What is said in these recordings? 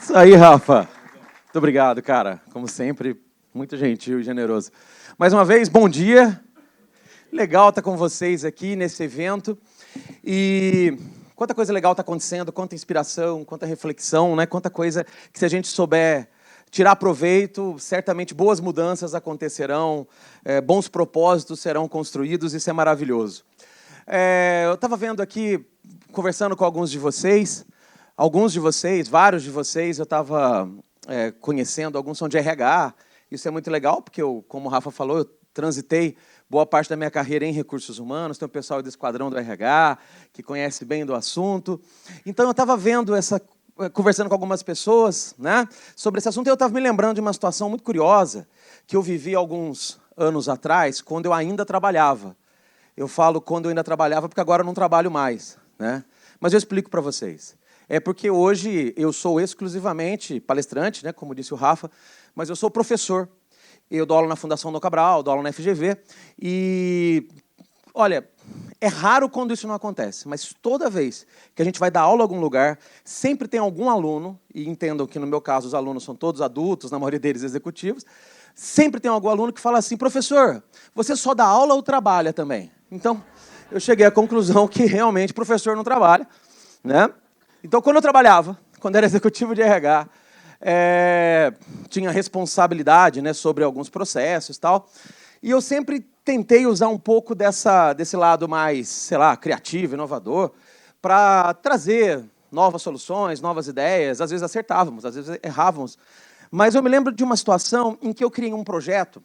Isso aí, Rafa. Muito obrigado, cara. Como sempre, muito gentil e generoso. Mais uma vez, bom dia. Legal estar com vocês aqui nesse evento. E quanta coisa legal está acontecendo, quanta inspiração, quanta reflexão, né? Quanta coisa que, se a gente souber tirar proveito, certamente boas mudanças acontecerão, bons propósitos serão construídos, isso é maravilhoso. Eu estava vendo aqui, conversando com alguns de vocês, vários de vocês, eu estava conhecendo, alguns são de RH, isso é muito legal, porque eu, como o Rafa falou, eu transitei boa parte da minha carreira em recursos humanos, tem o pessoal do esquadrão do RH, que conhece bem do assunto. Então, eu estava conversando com algumas pessoas, né, sobre esse assunto, e eu estava me lembrando de uma situação muito curiosa que eu vivi alguns anos atrás, quando eu ainda trabalhava. Eu falo quando eu ainda trabalhava, porque agora eu não trabalho mais, né? Mas eu explico para vocês. É porque hoje eu sou exclusivamente palestrante, né, como disse o Rafa, mas eu sou professor. Eu dou aula na Fundação Dom Cabral, dou aula na FGV, e, olha, é raro quando isso não acontece, mas toda vez que a gente vai dar aula em algum lugar, sempre tem algum aluno, e entendam que no meu caso os alunos são todos adultos, na maioria deles executivos, sempre tem algum aluno que fala assim: professor, você só dá aula ou trabalha também? Então, eu cheguei à conclusão que realmente professor não trabalha, né? Então, quando eu trabalhava, quando era executivo de RH, tinha responsabilidade, né, sobre alguns processos e tal, e eu sempre tentei usar um pouco desse lado mais, sei lá, criativo, inovador, para trazer novas soluções, novas ideias. Às vezes acertávamos, às vezes errávamos. Mas eu me lembro de uma situação em que eu criei um projeto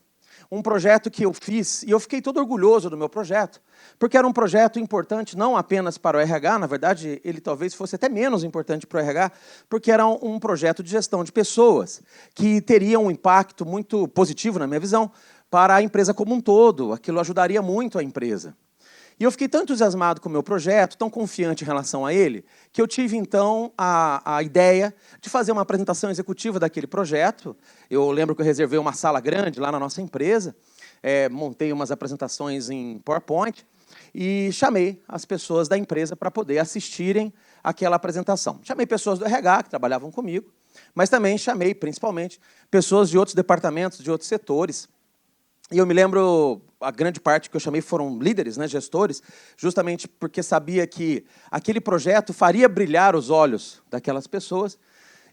que eu fiz, e eu fiquei todo orgulhoso do meu projeto, porque era um projeto importante não apenas para o RH, na verdade, ele talvez fosse até menos importante para o RH, porque era um projeto de gestão de pessoas, que teria um impacto muito positivo, na minha visão, para a empresa como um todo. Aquilo ajudaria muito a empresa. E eu fiquei tão entusiasmado com o meu projeto, tão confiante em relação a ele, que eu tive, então, a ideia de fazer uma apresentação executiva daquele projeto. Eu lembro que eu reservei uma sala grande lá na nossa empresa, montei umas apresentações em PowerPoint e chamei as pessoas da empresa para poder assistirem àquela apresentação. Chamei pessoas do RH, que trabalhavam comigo, mas também chamei, principalmente, pessoas de outros departamentos, de outros setores. E eu me lembro, a grande parte que eu chamei foram líderes, né, gestores, justamente porque sabia que aquele projeto faria brilhar os olhos daquelas pessoas.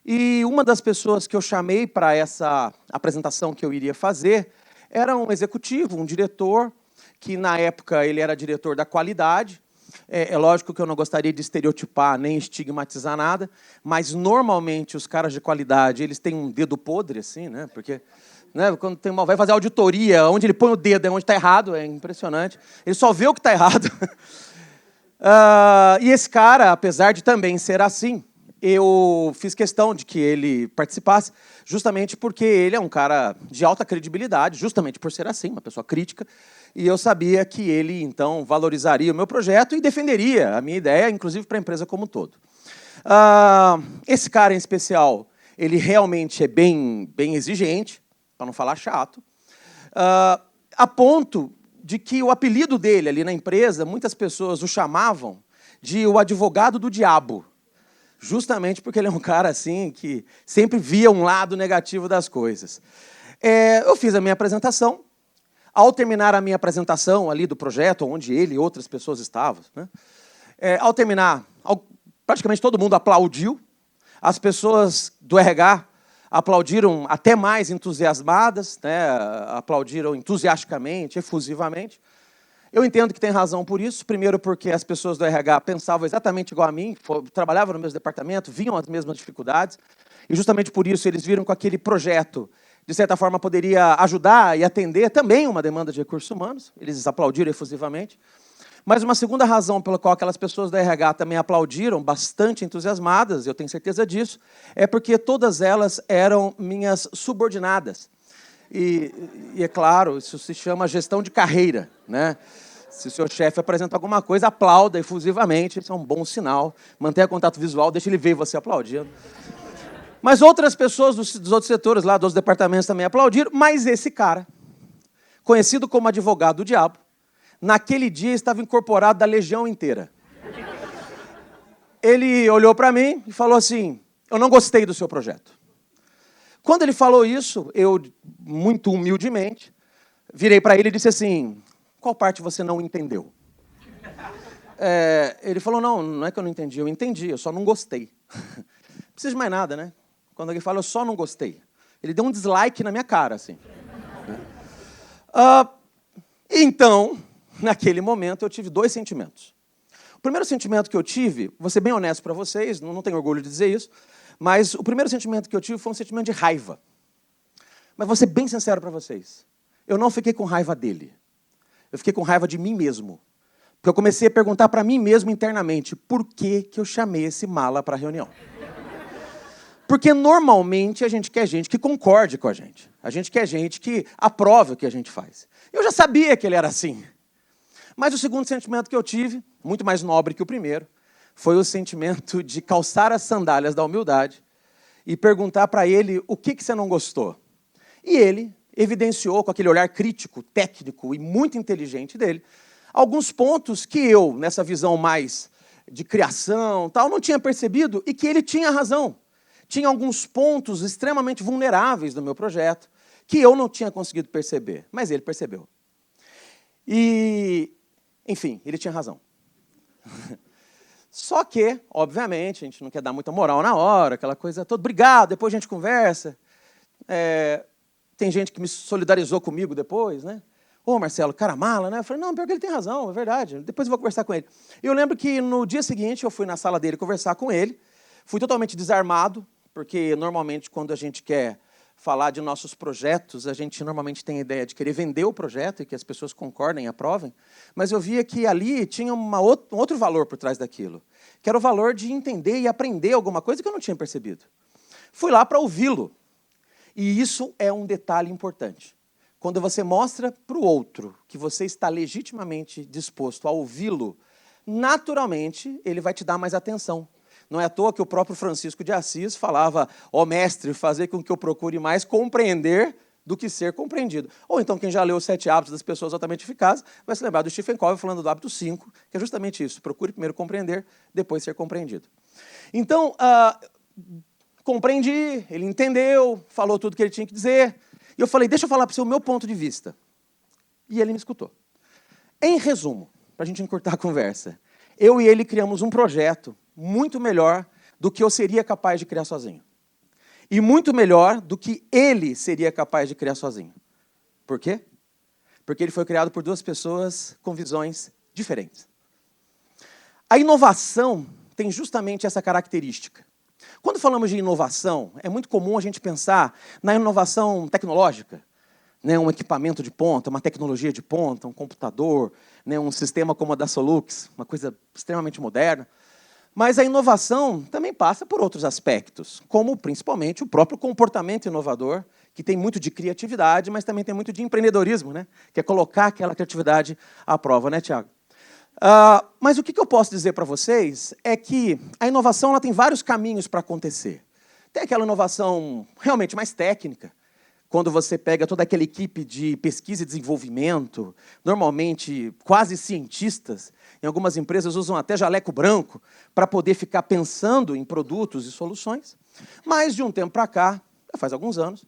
E uma das pessoas que eu chamei para essa apresentação que eu iria fazer era um executivo, um diretor, que na época ele era diretor da qualidade. É lógico que eu não gostaria de estereotipar nem estigmatizar nada, mas normalmente os caras de qualidade, eles têm um dedo podre, assim, né, porque... né, quando vai fazer auditoria, onde ele põe o dedo é onde está errado, é impressionante. Ele só vê o que está errado. E esse cara, apesar de também ser assim, eu fiz questão de que ele participasse, justamente porque ele é um cara de alta credibilidade, justamente por ser assim, uma pessoa crítica, e eu sabia que ele, então, valorizaria o meu projeto e defenderia a minha ideia, inclusive para a empresa como um todo. Esse cara, em especial, ele realmente é bem exigente, para não falar chato, a ponto de que o apelido dele ali na empresa, muitas pessoas o chamavam de o advogado do diabo, justamente porque ele é um cara assim que sempre via um lado negativo das coisas. Eu fiz a minha apresentação. Ao terminar a minha apresentação ali do projeto, onde ele e outras pessoas estavam, né, ao terminar, praticamente todo mundo aplaudiu. As pessoas do RH aplaudiram até mais entusiasmadas, né, aplaudiram entusiasticamente, efusivamente. Eu entendo que tem razão por isso. Primeiro porque as pessoas do RH pensavam exatamente igual a mim, trabalhavam no mesmo departamento, viam as mesmas dificuldades, e justamente por isso eles viram que aquele projeto, de certa forma, poderia ajudar e atender também uma demanda de recursos humanos. Eles aplaudiram efusivamente. Mas uma segunda razão pela qual aquelas pessoas da RH também aplaudiram, bastante entusiasmadas, eu tenho certeza disso, é porque todas elas eram minhas subordinadas. E é claro, isso se chama gestão de carreira, né? Se o seu chefe apresenta alguma coisa, aplauda efusivamente, isso é um bom sinal. Mantenha contato visual, deixa ele ver você aplaudindo. Mas outras pessoas dos outros setores, lá dos departamentos, também aplaudiram, mas esse cara, conhecido como advogado do diabo, naquele dia estava incorporado da legião inteira. Ele olhou para mim e falou assim: eu não gostei do seu projeto. Quando ele falou isso, eu, muito humildemente, virei para ele e disse assim, qual parte você não entendeu? Ele falou, não é que eu não entendi, eu só não gostei. Não precisa de mais nada, né? Quando alguém fala, eu só não gostei. Ele deu um dislike na minha cara, assim. Então, naquele momento, eu tive dois sentimentos. O primeiro sentimento que eu tive, vou ser bem honesto para vocês, não tenho orgulho de dizer isso, mas o primeiro sentimento que eu tive foi um sentimento de raiva. Mas vou ser bem sincero para vocês. Eu não fiquei com raiva dele. Eu fiquei com raiva de mim mesmo. Porque eu comecei a perguntar para mim mesmo internamente, por que eu chamei esse mala para a reunião? Porque normalmente a gente quer gente que concorde com a gente. A gente quer gente que aprove o que a gente faz. Eu já sabia que ele era assim. Mas o segundo sentimento que eu tive, muito mais nobre que o primeiro, foi o sentimento de calçar as sandálias da humildade e perguntar para ele o que você não gostou. E ele evidenciou, com aquele olhar crítico, técnico e muito inteligente dele, alguns pontos que eu, nessa visão mais de criação, tal, não tinha percebido e que ele tinha razão. Tinha alguns pontos extremamente vulneráveis do meu projeto que eu não tinha conseguido perceber, mas ele percebeu. E, enfim, ele tinha razão. Só que, obviamente, a gente não quer dar muita moral na hora, aquela coisa toda. Obrigado, depois a gente conversa. Tem gente que me solidarizou comigo depois, né? Ô, Marcelo, cara mala, né? Eu falei, não, pior que ele tem razão, é verdade. Depois eu vou conversar com ele. Eu lembro que no dia seguinte eu fui na sala dele conversar com ele. Fui totalmente desarmado, porque normalmente quando a gente quer falar de nossos projetos, a gente normalmente tem a ideia de querer vender o projeto e que as pessoas concordem e aprovem, mas eu via que ali tinha um outro valor por trás daquilo, que era o valor de entender e aprender alguma coisa que eu não tinha percebido. Fui lá para ouvi-lo, e isso é um detalhe importante. Quando você mostra para o outro que você está legitimamente disposto a ouvi-lo, naturalmente ele vai te dar mais atenção. Não é à toa que o próprio Francisco de Assis falava, ó mestre, fazer com que eu procure mais compreender do que ser compreendido. Ou então, quem já leu os 7 hábitos das pessoas altamente eficazes, vai se lembrar do Stephen Covey falando do hábito 5, que é justamente isso, procure primeiro compreender, depois ser compreendido. Então, compreendi, ele entendeu, falou tudo que ele tinha que dizer, e eu falei, deixa eu falar para você o meu ponto de vista. E ele me escutou. Em resumo, para a gente encurtar a conversa, eu e ele criamos um projeto muito melhor do que eu seria capaz de criar sozinho. E muito melhor do que ele seria capaz de criar sozinho. Por quê? Porque ele foi criado por duas pessoas com visões diferentes. A inovação tem justamente essa característica. Quando falamos de inovação, é muito comum a gente pensar na inovação tecnológica, né, um equipamento de ponta, uma tecnologia de ponta, um computador, né, um sistema como a da Solux, uma coisa extremamente moderna. Mas a inovação também passa por outros aspectos, como principalmente o próprio comportamento inovador, que tem muito de criatividade, mas também tem muito de empreendedorismo, né, que é colocar aquela criatividade à prova, né, Tiago? Mas o que eu posso dizer para vocês é que a inovação ela tem vários caminhos para acontecer. Tem aquela inovação realmente mais técnica, quando você pega toda aquela equipe de pesquisa e desenvolvimento, normalmente quase cientistas, em algumas empresas usam até jaleco branco para poder ficar pensando em produtos e soluções. Mas, de um tempo para cá, faz alguns anos,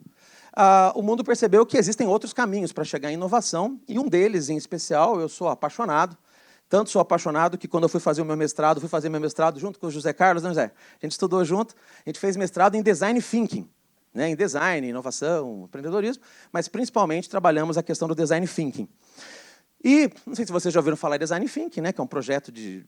o mundo percebeu que existem outros caminhos para chegar em inovação, e um deles, em especial, eu sou apaixonado. Tanto sou apaixonado que, quando eu fui fazer meu mestrado junto com o José Carlos, né, José? A gente estudou junto, a gente fez mestrado em Design Thinking, né, em design, inovação, empreendedorismo, mas principalmente trabalhamos a questão do Design Thinking. E, não sei se vocês já ouviram falar em Design Thinking, né, que é um projeto de...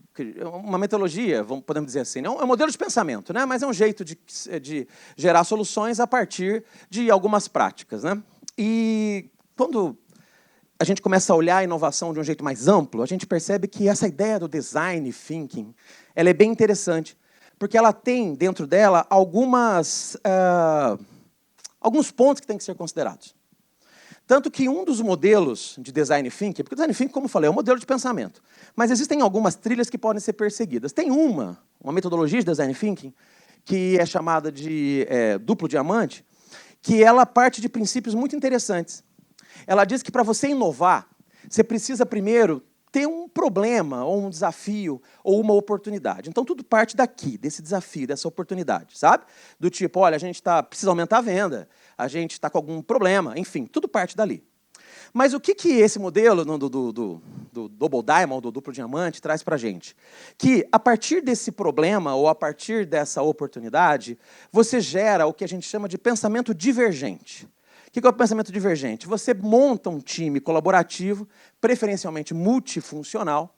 uma metodologia, podemos dizer assim, né, é um modelo de pensamento, né, mas é um jeito de gerar soluções a partir de algumas práticas. Né? E quando a gente começa a olhar a inovação de um jeito mais amplo, a gente percebe que essa ideia do Design Thinking ela é bem interessante, porque ela tem dentro dela alguns pontos que têm que ser considerados. Tanto que um dos modelos de Design Thinking, porque o Design Thinking, como eu falei, é um modelo de pensamento, mas existem algumas trilhas que podem ser perseguidas. Tem uma metodologia de Design Thinking, que é chamada de duplo diamante, que ela parte de princípios muito interessantes. Ela diz que para você inovar, você precisa primeiro ter um problema, ou um desafio, ou uma oportunidade. Então, tudo parte daqui, desse desafio, dessa oportunidade, sabe? Do tipo, olha, a gente precisa aumentar a venda, a gente está com algum problema, enfim, tudo parte dali. Mas o que esse modelo do Double Diamond, do duplo diamante, traz para a gente? Que, a partir desse problema, ou a partir dessa oportunidade, você gera o que a gente chama de pensamento divergente. O que é o pensamento divergente? Você monta um time colaborativo, preferencialmente multifuncional,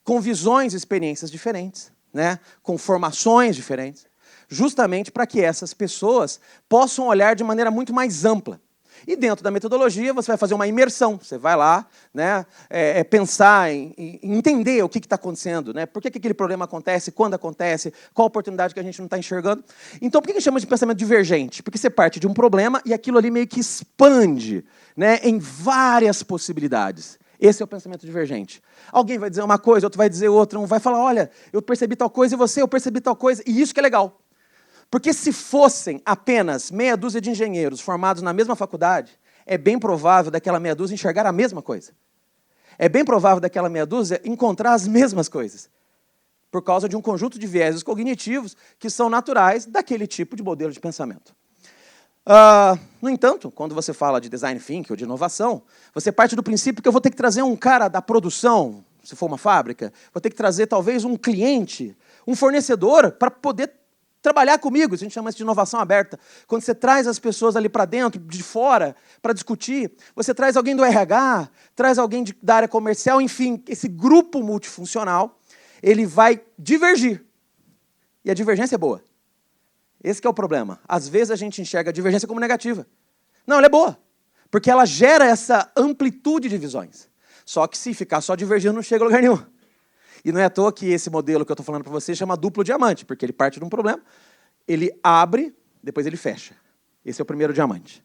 com visões e experiências diferentes, né? Com formações diferentes, justamente para que essas pessoas possam olhar de maneira muito mais ampla. E dentro da metodologia, você vai fazer uma imersão. Você vai lá, né, pensar em entender o que está acontecendo, né, por que aquele problema acontece, quando acontece, qual a oportunidade que a gente não está enxergando. Então, por que a gente chama de pensamento divergente? Porque você parte de um problema e aquilo ali meio que expande, né, em várias possibilidades. Esse é o pensamento divergente. Alguém vai dizer uma coisa, outro vai dizer outra, um vai falar, olha, eu percebi tal coisa, e você, eu percebi tal coisa, e isso que é legal. Porque se fossem apenas meia dúzia de engenheiros formados na mesma faculdade, é bem provável daquela meia dúzia enxergar a mesma coisa. É bem provável daquela meia dúzia encontrar as mesmas coisas, por causa de um conjunto de vieses cognitivos que são naturais daquele tipo de modelo de pensamento. No entanto, quando você fala de design thinking ou de inovação, você parte do princípio que eu vou ter que trazer um cara da produção, se for uma fábrica, vou ter que trazer talvez um cliente, um fornecedor, para poder trabalhar comigo. A gente chama isso de inovação aberta. Quando você traz as pessoas ali para dentro, de fora, para discutir, você traz alguém do RH, traz alguém da área comercial, enfim, esse grupo multifuncional, ele vai divergir. E a divergência é boa. Esse que é o problema. Às vezes a gente enxerga a divergência como negativa. Não, ela é boa, porque ela gera essa amplitude de visões. Só que se ficar só divergindo, não chega a lugar nenhum. E não é à toa que esse modelo que eu estou falando para você chama duplo diamante, porque ele parte de um problema, ele abre, depois ele fecha. Esse é o primeiro diamante.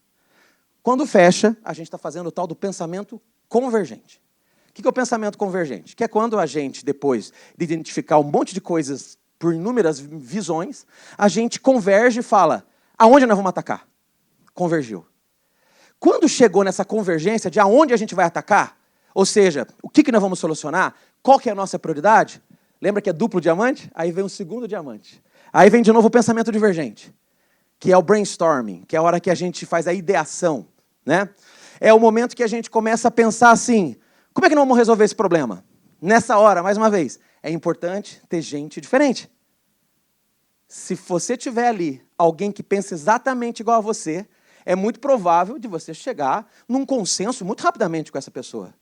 Quando fecha, a gente está fazendo o tal do pensamento convergente. O que é o pensamento convergente? Que é quando a gente, depois de identificar um monte de coisas por inúmeras visões, a gente converge e fala, aonde nós vamos atacar? Convergiu. Quando chegou nessa convergência de aonde a gente vai atacar, ou seja, o que nós vamos solucionar, qual que é a nossa prioridade? Lembra que é duplo diamante? Aí vem o segundo diamante. Aí vem de novo o pensamento divergente, que é o brainstorming, que é a hora que a gente faz a ideação, né? É o momento que a gente começa a pensar assim, como é que nós vamos resolver esse problema? Nessa hora, mais uma vez, é importante ter gente diferente. Se você tiver ali alguém que pensa exatamente igual a você, é muito provável de você chegar num consenso muito rapidamente com essa pessoa.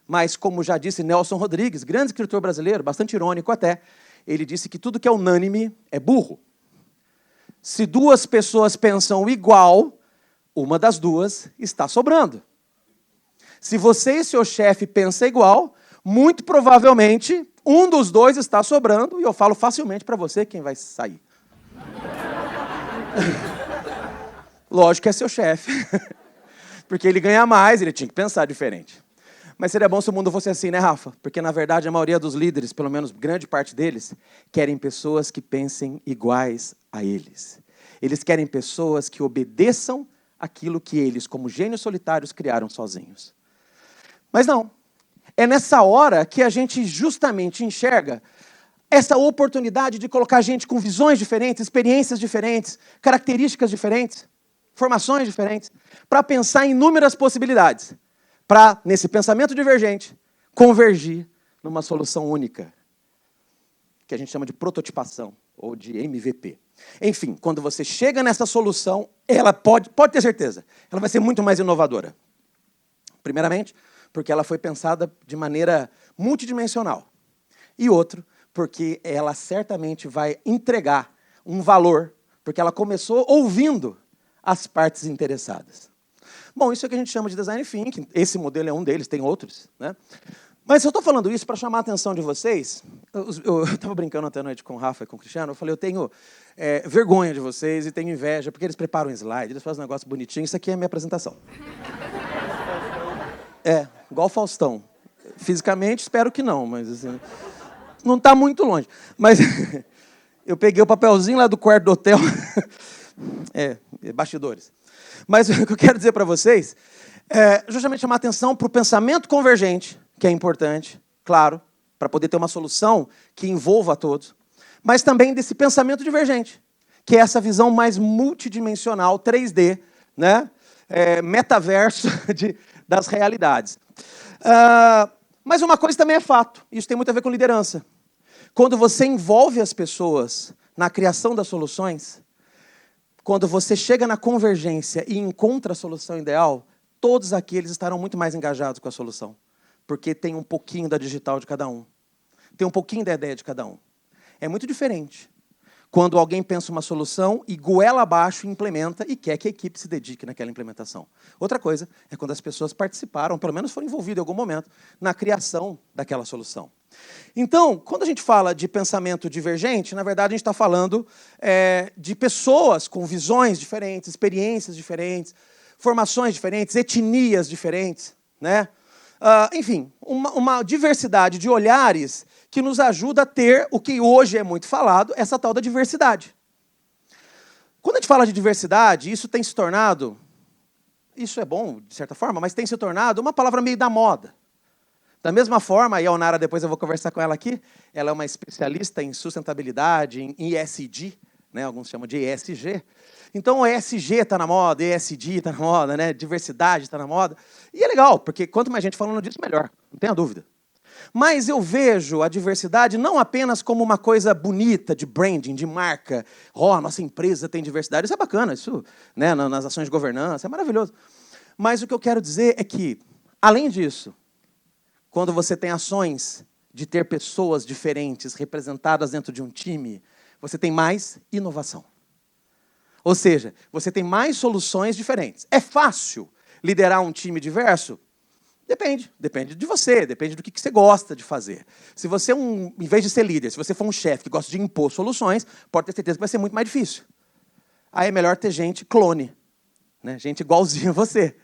Mas, como já disse Nelson Rodrigues, grande escritor brasileiro, bastante irônico até, ele disse que tudo que é unânime é burro. Se duas pessoas pensam igual, uma das duas está sobrando. Se você e seu chefe pensam igual, muito provavelmente um dos dois está sobrando, e eu falo facilmente para você quem vai sair. Lógico que é seu chefe, porque ele ganha mais, ele tinha que pensar diferente. Mas seria bom se o mundo fosse assim, né, Rafa? Porque, na verdade, a maioria dos líderes, pelo menos grande parte deles, querem pessoas que pensem iguais a eles. Eles querem pessoas que obedeçam aquilo que eles, como gênios solitários, criaram sozinhos. Mas não. É nessa hora que a gente justamente enxerga essa oportunidade de colocar gente com visões diferentes, experiências diferentes, características diferentes, formações diferentes, para pensar em inúmeras possibilidades. Para, nesse pensamento divergente, convergir numa solução única, que a gente chama de prototipação, ou de MVP. Enfim, quando você chega nessa solução, ela pode ter certeza, ela vai ser muito mais inovadora. Primeiramente, porque ela foi pensada de maneira multidimensional. E outro, porque ela certamente vai entregar um valor, porque ela começou ouvindo as partes interessadas. Bom, isso é o que a gente chama de design thinking. Esse modelo é um deles, tem outros, né? Mas eu estou falando isso para chamar a atenção de vocês. Eu estava brincando ontem à noite com o Rafa e com o Cristiano. Eu falei, eu tenho vergonha de vocês e tenho inveja, porque eles preparam um slide, eles fazem um negócio bonitinho. Isso aqui é a minha apresentação. É, igual o Faustão. Fisicamente, espero que não, mas assim, não está muito longe. Mas eu peguei o papelzinho lá do quarto do hotel. Bastidores. Mas o que eu quero dizer para vocês é justamente chamar a atenção para o pensamento convergente, que é importante, claro, para poder ter uma solução que envolva a todos, mas também desse pensamento divergente, que é essa visão mais multidimensional, 3D, né? Metaverso das realidades. Mas uma coisa também é fato, isso tem muito a ver com liderança. Quando você envolve as pessoas na criação das soluções, quando você chega na convergência e encontra a solução ideal, todos aqueles estarão muito mais engajados com a solução, porque tem um pouquinho da digital de cada um, tem um pouquinho da ideia de cada um. É muito diferente quando alguém pensa uma solução e goela abaixo implementa e quer que a equipe se dedique naquela implementação. Outra coisa é quando as pessoas participaram, pelo menos foram envolvidas em algum momento, na criação daquela solução. Então, quando a gente fala de pensamento divergente, na verdade a gente está falando de pessoas com visões diferentes, experiências diferentes, formações diferentes, etnias diferentes, né? Enfim, uma diversidade de olhares que nos ajuda a ter o que hoje é muito falado, essa tal da diversidade. Quando a gente fala de diversidade, isso tem se tornado, isso é bom, de certa forma, mas tem se tornado uma palavra meio da moda. Da mesma forma, e a Onara, depois eu vou conversar com ela aqui, ela é uma especialista em sustentabilidade, em ESG, né? Alguns chamam de ESG. Então, o ESG está na moda, ESG está na moda, né? Diversidade está na moda. E é legal, porque quanto mais gente falando disso, melhor, não tenha dúvida. Mas eu vejo a diversidade não apenas como uma coisa bonita, de branding, de marca. Nossa empresa tem diversidade. Isso é bacana, isso, né, nas ações de governança, é maravilhoso. Mas o que eu quero dizer é que, além disso, quando você tem ações de ter pessoas diferentes representadas dentro de um time, você tem mais inovação. Ou seja, você tem mais soluções diferentes. É fácil liderar um time diverso? Depende. Depende de você, depende do que você gosta de fazer. Se você, em vez de ser líder, se você for um chefe que gosta de impor soluções, pode ter certeza que vai ser muito mais difícil. Aí é melhor ter gente clone, né? Gente igualzinha a você.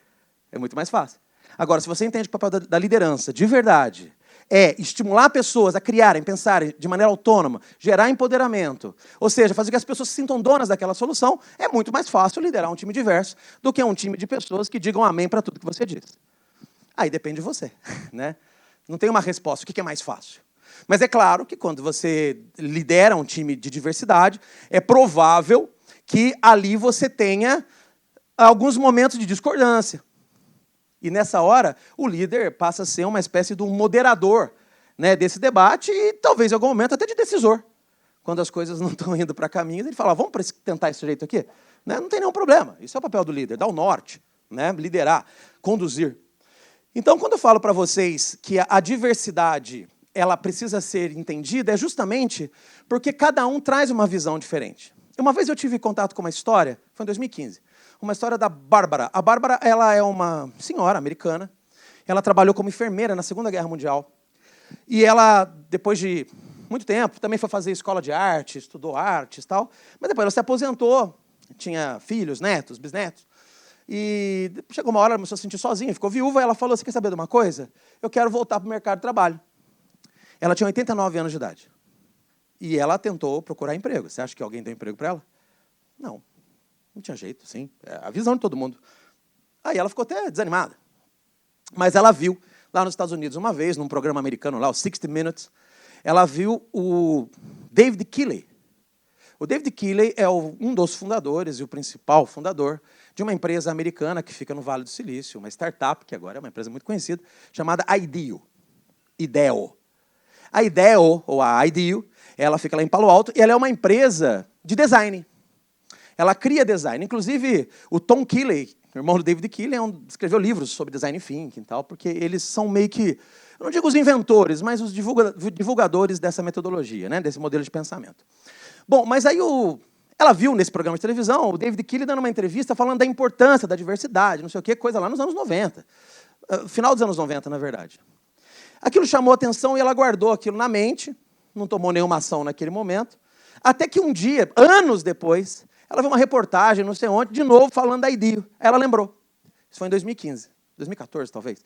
É muito mais fácil. Agora, se você entende que o papel da liderança, de verdade, é estimular pessoas a criarem, pensarem de maneira autônoma, gerar empoderamento, ou seja, fazer com que as pessoas se sintam donas daquela solução, é muito mais fácil liderar um time diverso do que um time de pessoas que digam amém para tudo que você diz. Aí depende de você, né? Não tem uma resposta, o que é mais fácil? Mas é claro que quando você lidera um time de diversidade, é provável que ali você tenha alguns momentos de discordância. E nessa hora, o líder passa a ser uma espécie de um moderador, né, desse debate e talvez em algum momento até de decisor. Quando as coisas não estão indo para caminho, ele fala, vamos tentar esse jeito aqui? Né? Não tem nenhum problema. Isso é o papel do líder, dar o norte, né? Liderar, conduzir. Então, quando eu falo para vocês que a diversidade ela precisa ser entendida, é justamente porque cada um traz uma visão diferente. Uma vez eu tive contato com uma história, foi em 2015, uma história da Bárbara. A Bárbara ela é uma senhora americana, ela trabalhou como enfermeira na Segunda Guerra Mundial. E ela, depois de muito tempo, também foi fazer escola de arte, estudou artes e tal, mas depois ela se aposentou, tinha filhos, netos, bisnetos. E chegou uma hora, ela começou a se sentir sozinha, ficou viúva, e ela falou, você quer saber de uma coisa? Eu quero voltar para o mercado de trabalho. Ela tinha 89 anos de idade. E ela tentou procurar emprego. Você acha que alguém deu emprego para ela? Não. Não tinha jeito, sim. É a visão de todo mundo. Aí ela ficou até desanimada. Mas ela viu, lá nos Estados Unidos, uma vez, num programa americano lá, o 60 Minutes, ela viu o David Keeley. O David Keeley é um dos fundadores e o principal fundador de uma empresa americana que fica no Vale do Silício, uma startup, que agora é uma empresa muito conhecida, chamada IDEO. IDEO. A IDEO, ou a IDEO, ela fica lá em Palo Alto, e ela é uma empresa de design. Ela cria design. Inclusive, o Tom Keeley, irmão do David Keeley, escreveu livros sobre design thinking e tal, porque eles são meio que, eu não digo os inventores, mas os divulgadores dessa metodologia, né, desse modelo de pensamento. Bom, mas aí ela viu nesse programa de televisão o David Keeley dando uma entrevista falando da importância da diversidade, não sei o quê, coisa lá nos anos 90. Final dos anos 90, na verdade. Aquilo chamou a atenção e ela guardou aquilo na mente, não tomou nenhuma ação naquele momento, até que um dia, anos depois, ela viu uma reportagem, não sei onde, de novo falando da IDEO. Ela lembrou. Isso foi em 2015, 2014 talvez.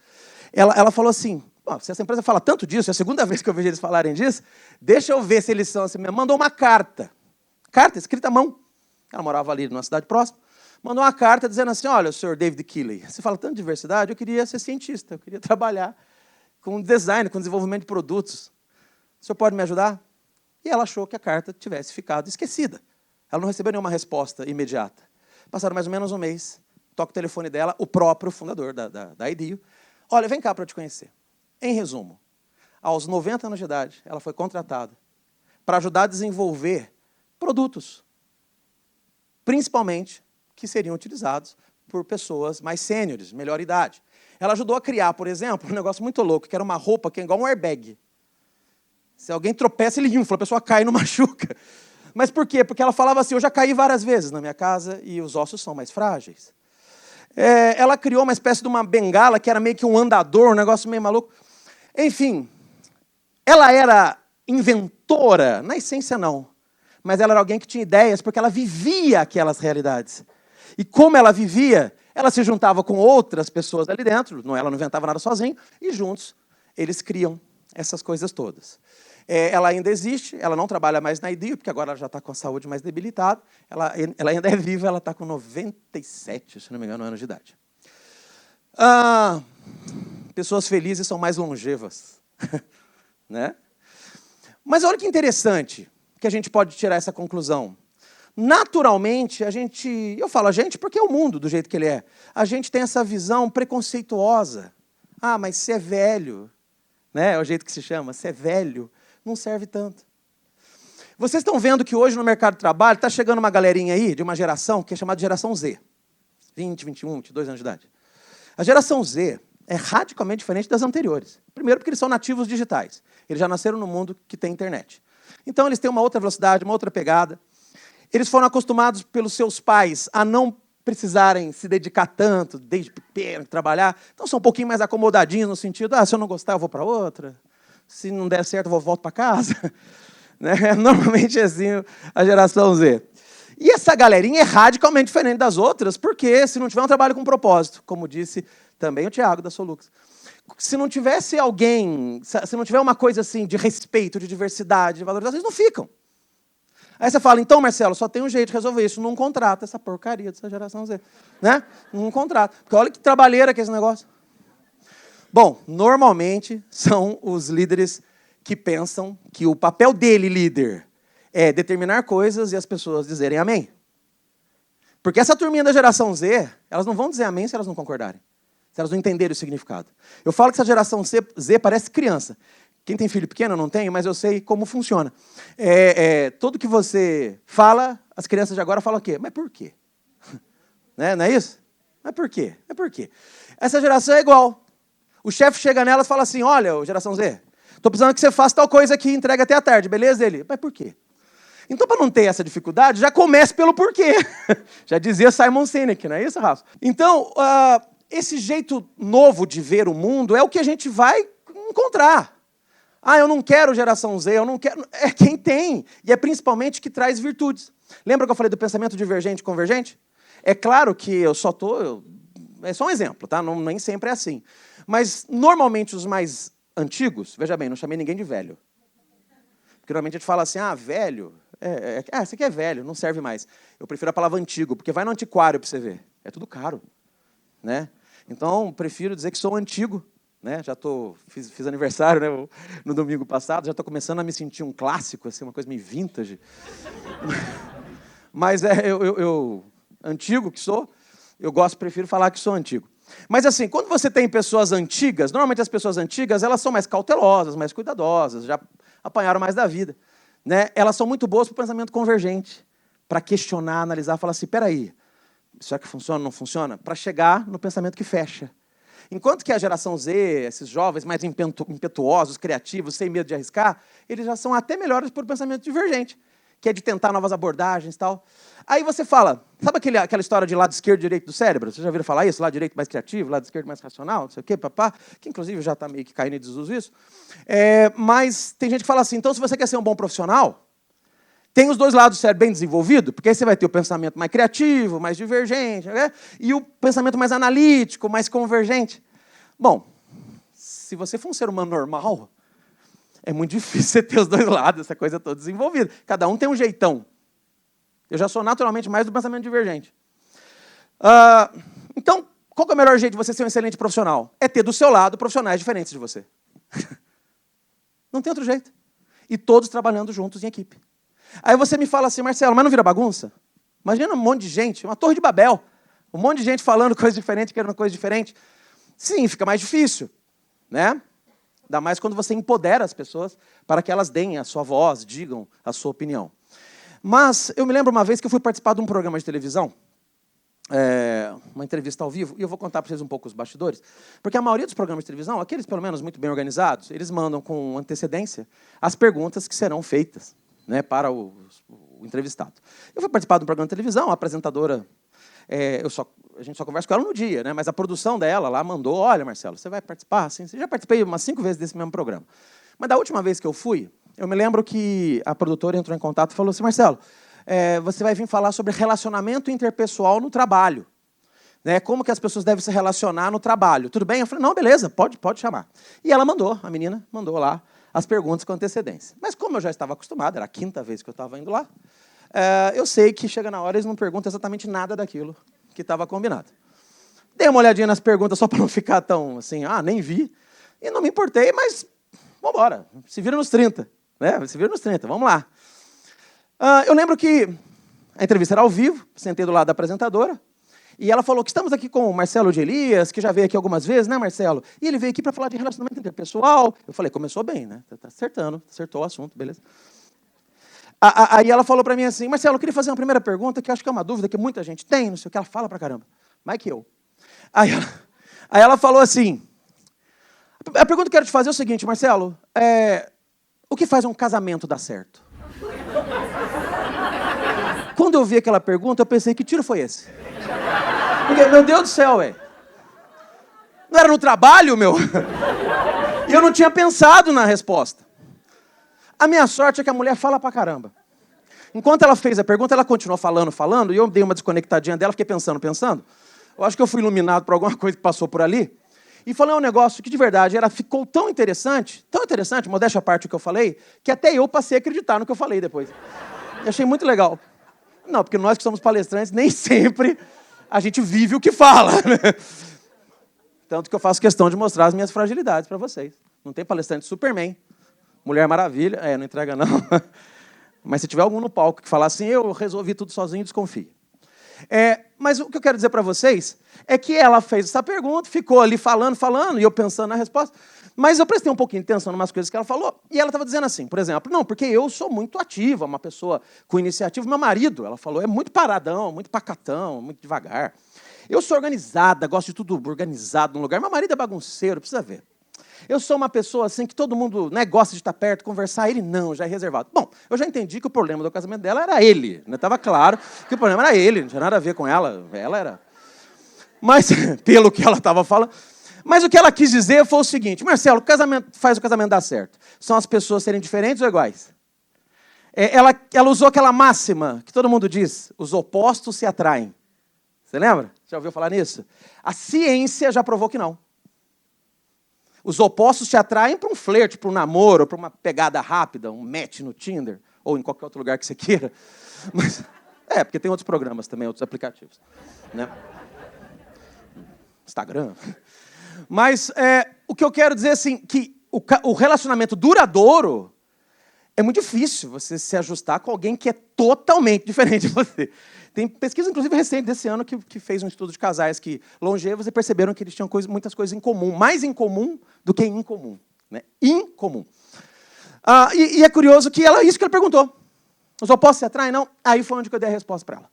Ela falou assim, se essa empresa fala tanto disso, é a segunda vez que eu vejo eles falarem disso, deixa eu ver se eles são assim mesmo. Mandou uma carta escrita à mão. Ela morava ali numa cidade próxima. Mandou uma carta dizendo assim, olha, senhor David Keeley, você fala tanto de diversidade, eu queria ser cientista, eu queria trabalhar com design, com desenvolvimento de produtos. O senhor pode me ajudar? E ela achou que a carta tivesse ficado esquecida. Ela não recebeu nenhuma resposta imediata. Passaram mais ou menos um mês, toca o telefone dela, o próprio fundador da IDEO. Olha, vem cá para eu te conhecer. Em resumo, aos 90 anos de idade, ela foi contratada para ajudar a desenvolver produtos, principalmente que seriam utilizados por pessoas mais sêniores, melhor idade. Ela ajudou a criar, por exemplo, um negócio muito louco, que era uma roupa que é igual um airbag. Se alguém tropeça, ele infla, a pessoa cai e não machuca. Mas por quê? Porque ela falava assim, eu já caí várias vezes na minha casa e os ossos são mais frágeis. Ela criou uma espécie de uma bengala, que era meio que um andador, um negócio meio maluco. Enfim, ela era inventora? Na essência, não. Mas ela era alguém que tinha ideias, porque ela vivia aquelas realidades. E como ela vivia, ela se juntava com outras pessoas ali dentro, ela não inventava nada sozinha, e juntos eles criam essas coisas todas. Ela ainda existe, ela não trabalha mais na IDEO, porque agora ela já está com a saúde mais debilitada. Ela ainda é viva, ela está com 97, se não me engano, anos de idade. Pessoas felizes são mais longevas. Né? Mas olha que interessante que a gente pode tirar essa conclusão. Naturalmente, eu falo a gente porque é o mundo do jeito que ele é. A gente tem essa visão preconceituosa. Mas se é velho, né? É o jeito que se chama, se é velho, não serve tanto. Vocês estão vendo que hoje no mercado de trabalho está chegando uma galerinha aí de uma geração que é chamada de geração Z. 20, 21, 22 anos de idade. A geração Z é radicalmente diferente das anteriores. Primeiro porque eles são nativos digitais. Eles já nasceram no mundo que tem internet. Então eles têm uma outra velocidade, uma outra pegada. Eles foram acostumados pelos seus pais a não precisarem se dedicar tanto, desde pequeno, trabalhar. Então são um pouquinho mais acomodadinhos no sentido, se eu não gostar, eu vou para outra. Se não der certo, eu volto para casa. Né? Normalmente é assim a geração Z. E essa galerinha é radicalmente diferente das outras, porque se não tiver um trabalho com propósito, como disse também o Tiago da Solux, se não tivesse alguém, se não tiver uma coisa assim de respeito, de diversidade, de valorização, eles não ficam. Aí você fala, então, Marcelo, só tem um jeito de resolver isso. Não contrata essa porcaria dessa geração Z. Né? Não contrata. Porque olha que trabalheira que é esse negócio. Bom, normalmente são os líderes que pensam que o papel dele, líder, é determinar coisas e as pessoas dizerem amém. Porque essa turminha da geração Z, elas não vão dizer amém se elas não concordarem. Se elas não entenderem o significado. Eu falo que essa geração Z parece criança. Quem tem filho pequeno, eu não tenho, mas eu sei como funciona. Tudo que você fala, as crianças de agora falam o quê? Mas por quê? Né? Não é isso? Mas por quê? É por quê? Essa geração é igual. O chefe chega nelas e fala assim, olha, geração Z, estou precisando que você faça tal coisa aqui e entregue até a tarde, beleza? Ele, mas por quê? Então, para não ter essa dificuldade, já comece pelo porquê. Já dizia Simon Sinek, não é isso, Rafa? Então, esse jeito novo de ver o mundo é o que a gente vai encontrar. Eu não quero geração Z, eu não quero... É quem tem, e é principalmente que traz virtudes. Lembra que eu falei do pensamento divergente e convergente? É claro que é só um exemplo, tá? Nem sempre é assim. Mas, normalmente, os mais antigos... Veja bem, não chamei ninguém de velho. Porque, normalmente, a gente fala assim, velho... esse aqui é velho, não serve mais. Eu prefiro a palavra antigo, porque vai no antiquário para você ver. É tudo caro. Né? Então, prefiro dizer que sou antigo. Né? Fiz aniversário, né, no domingo passado, já estou começando a me sentir um clássico, assim, uma coisa meio vintage. Mas eu antigo que sou, prefiro falar que sou antigo. Mas assim, quando você tem pessoas antigas, normalmente as pessoas antigas, elas são mais cautelosas, mais cuidadosas, já apanharam mais da vida. Né? Elas são muito boas para o pensamento convergente, para questionar, analisar, falar assim, peraí, será que funciona, não funciona? Para chegar no pensamento que fecha. Enquanto que a geração Z, esses jovens mais impetuosos, criativos, sem medo de arriscar, eles já são até melhores por pensamento divergente, que é de tentar novas abordagens e tal. Aí você fala, sabe aquela história de lado esquerdo e direito do cérebro? Vocês já ouviram falar isso? Lado direito mais criativo, lado esquerdo mais racional, não sei o quê, papá, que inclusive já está meio que caindo em desuso isso. Mas tem gente que fala assim, então se você quer ser um bom profissional, tem os dois lados do cérebro bem desenvolvido, porque aí você vai ter o pensamento mais criativo, mais divergente, né? E o pensamento mais analítico, mais convergente. Bom, se você for um ser humano normal, é muito difícil você ter os dois lados, essa coisa toda desenvolvida. Cada um tem um jeitão. Eu já sou naturalmente mais do pensamento divergente. Então, qual que é o melhor jeito de você ser um excelente profissional? É ter do seu lado profissionais diferentes de você. Não tem outro jeito. E todos trabalhando juntos em equipe. Aí você me fala assim, Marcelo, mas não vira bagunça? Imagina um monte de gente, uma torre de Babel. Um monte de gente falando coisa diferente, querendo coisa diferente. Sim, fica mais difícil, né? Ainda mais quando você empodera as pessoas para que elas deem a sua voz, digam a sua opinião. Mas eu me lembro uma vez que eu fui participar de um programa de televisão, uma entrevista ao vivo, e eu vou contar para vocês um pouco os bastidores, porque a maioria dos programas de televisão, aqueles pelo menos muito bem organizados, eles mandam com antecedência as perguntas que serão feitas, né, para o entrevistado. Eu fui participar de um programa de televisão, a apresentadora, a gente só conversa com ela no dia, né, mas a produção dela lá mandou, olha, Marcelo, você vai participar? Sim, eu já participei umas 5 vezes desse mesmo programa. Mas da última vez que eu fui, eu me lembro que a produtora entrou em contato e falou assim, Marcelo, você vai vir falar sobre relacionamento interpessoal no trabalho. Né? Como que as pessoas devem se relacionar no trabalho. Tudo bem? Eu falei, não, beleza, pode chamar. E ela mandou, a menina mandou lá as perguntas com antecedência. Mas como eu já estava acostumado, era a 5ª vez que eu estava indo lá, eu sei que chega na hora e eles não perguntam exatamente nada daquilo que estava combinado. Dei uma olhadinha nas perguntas só para não ficar tão assim, nem vi. E não me importei, mas vamos embora. Se vira nos 30. Né? Se vira nos 30, vamos lá. Eu lembro que a entrevista era ao vivo, sentei do lado da apresentadora, e ela falou que estamos aqui com o Marcelo de Elias, que já veio aqui algumas vezes, né, Marcelo? E ele veio aqui para falar de relacionamento interpessoal. Eu falei, começou bem, né? Tá acertou o assunto, beleza. Aí ela falou para mim assim, Marcelo, eu queria fazer uma primeira pergunta, que eu acho que é uma dúvida que muita gente tem, não sei o que, ela fala pra caramba, mais que eu. Aí ela falou assim, a pergunta que eu quero te fazer é o seguinte, Marcelo, o que faz um casamento dar certo? Quando eu vi aquela pergunta, eu pensei, que tiro foi esse? Porque, meu Deus do céu, não era no trabalho, meu? E eu não tinha pensado na resposta. A minha sorte é que a mulher fala pra caramba. Enquanto ela fez a pergunta, ela continuou falando, e eu dei uma desconectadinha dela, fiquei pensando. Eu acho que eu fui iluminado por alguma coisa que passou por ali. E falei um negócio que, de verdade, ficou tão interessante, modéstia à parte o que eu falei, que até eu passei a acreditar no que eu falei depois. Eu achei muito legal. Não, porque nós que somos palestrantes, nem sempre a gente vive o que fala. Né? Tanto que eu faço questão de mostrar as minhas fragilidades para vocês. Não tem palestrante Superman, Mulher Maravilha, não entrega não. Mas se tiver algum no palco que falar assim, eu resolvi tudo sozinho, desconfie. Mas o que eu quero dizer para vocês é que ela fez essa pergunta, ficou ali falando, e eu pensando na resposta, mas eu prestei um pouquinho de atenção em umas coisas que ela falou, e ela estava dizendo assim, por exemplo, não, porque eu sou muito ativa, uma pessoa com iniciativa, meu marido, ela falou, é muito paradão, muito pacatão, muito devagar. Eu sou organizada, gosto de tudo organizado num lugar, meu marido é bagunceiro, precisa ver. Eu sou uma pessoa assim que todo mundo, né, gosta de estar perto, conversar, ele não, já é reservado. Bom, eu já entendi que o problema do casamento dela era ele. Estava claro que o problema era ele, não tinha nada a ver com ela. Ela era... Mas, pelo que ela estava falando... Mas o que ela quis dizer foi o seguinte, Marcelo, o casamento faz o casamento dar certo. São as pessoas serem diferentes ou iguais? Ela usou aquela máxima que todo mundo diz, os opostos se atraem. Você lembra? Já ouviu falar nisso? A ciência já provou que não. Os opostos te atraem para um flerte, para um namoro, para uma pegada rápida, um match no Tinder, ou em qualquer outro lugar que você queira. Mas, porque tem outros programas também, outros aplicativos. Né? Instagram. Mas o que eu quero dizer assim, que o relacionamento duradouro é muito difícil você se ajustar com alguém que é totalmente diferente de você. Tem pesquisa, inclusive, recente desse ano que fez um estudo de casais que longevos e perceberam que eles tinham muitas coisas em comum, mais em comum do que incomum. Né? Incomum. E é curioso que isso que ela perguntou. Os opostos se atraem? Não. Aí foi onde eu dei a resposta para ela.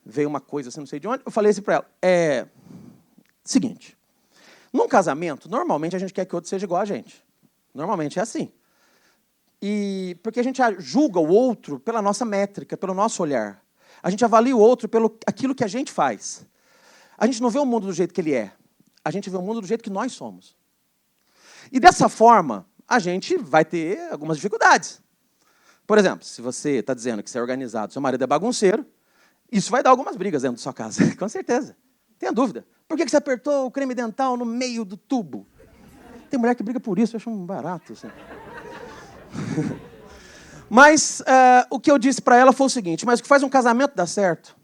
Veio uma coisa assim, não sei de onde, eu falei assim para ela. Seguinte, num casamento, normalmente a gente quer que o outro seja igual a gente. Normalmente é assim. E porque a gente julga o outro pela nossa métrica, pelo nosso olhar. A gente avalia o outro pelo aquilo que a gente faz. A gente não vê o mundo do jeito que ele é. A gente vê o mundo do jeito que nós somos. E dessa forma, a gente vai ter algumas dificuldades. Por exemplo, se você está dizendo que você é organizado, seu marido é bagunceiro, isso vai dar algumas brigas dentro da sua casa. Com certeza. Tenha dúvida. Por que você apertou o creme dental no meio do tubo? Tem mulher que briga por isso, eu acho um barato. Assim. Mas o que eu disse para ela foi o seguinte, mas o que faz um casamento dar certo,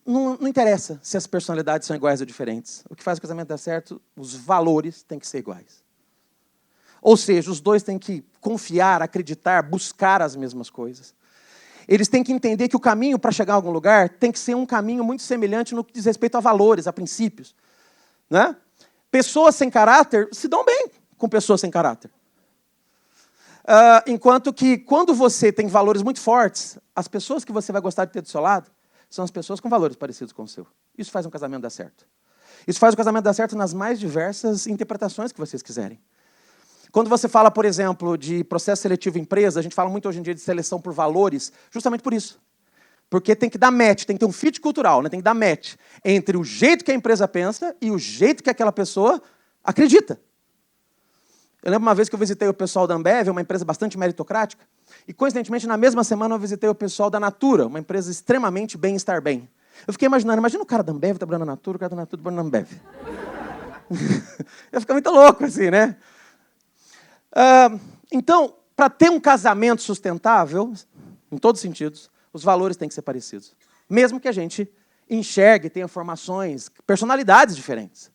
não interessa se as personalidades são iguais ou diferentes. O que faz o casamento dar certo, os valores têm que ser iguais. Ou seja, os dois têm que confiar, acreditar, buscar as mesmas coisas. Eles têm que entender que o caminho para chegar a algum lugar tem que ser um caminho muito semelhante no que diz respeito a valores, a princípios. Né? Pessoas sem caráter se dão bem com pessoas sem caráter. Enquanto que, quando você tem valores muito fortes, as pessoas que você vai gostar de ter do seu lado são as pessoas com valores parecidos com o seu. Isso faz um casamento dar certo. Isso faz o casamento dar certo nas mais diversas interpretações que vocês quiserem. Quando você fala, por exemplo, de processo seletivo em empresa, a gente fala muito hoje em dia de seleção por valores, justamente por isso. Porque tem que dar match, tem que ter um fit cultural, né? Tem que dar match entre o jeito que a empresa pensa e o jeito que aquela pessoa acredita. Eu lembro uma vez que eu visitei o pessoal da Ambev, uma empresa bastante meritocrática, e coincidentemente, na mesma semana, eu visitei o pessoal da Natura, uma empresa extremamente bem-estar bem. Eu fiquei imaginando, imagina o cara da Ambev trabalhando na Natura, o cara da Natura trabalhando na Ambev. Eu fico muito louco assim, né? Então, para ter um casamento sustentável, em todos os sentidos, os valores têm que ser parecidos. Mesmo que a gente enxergue, tenha formações, personalidades diferentes.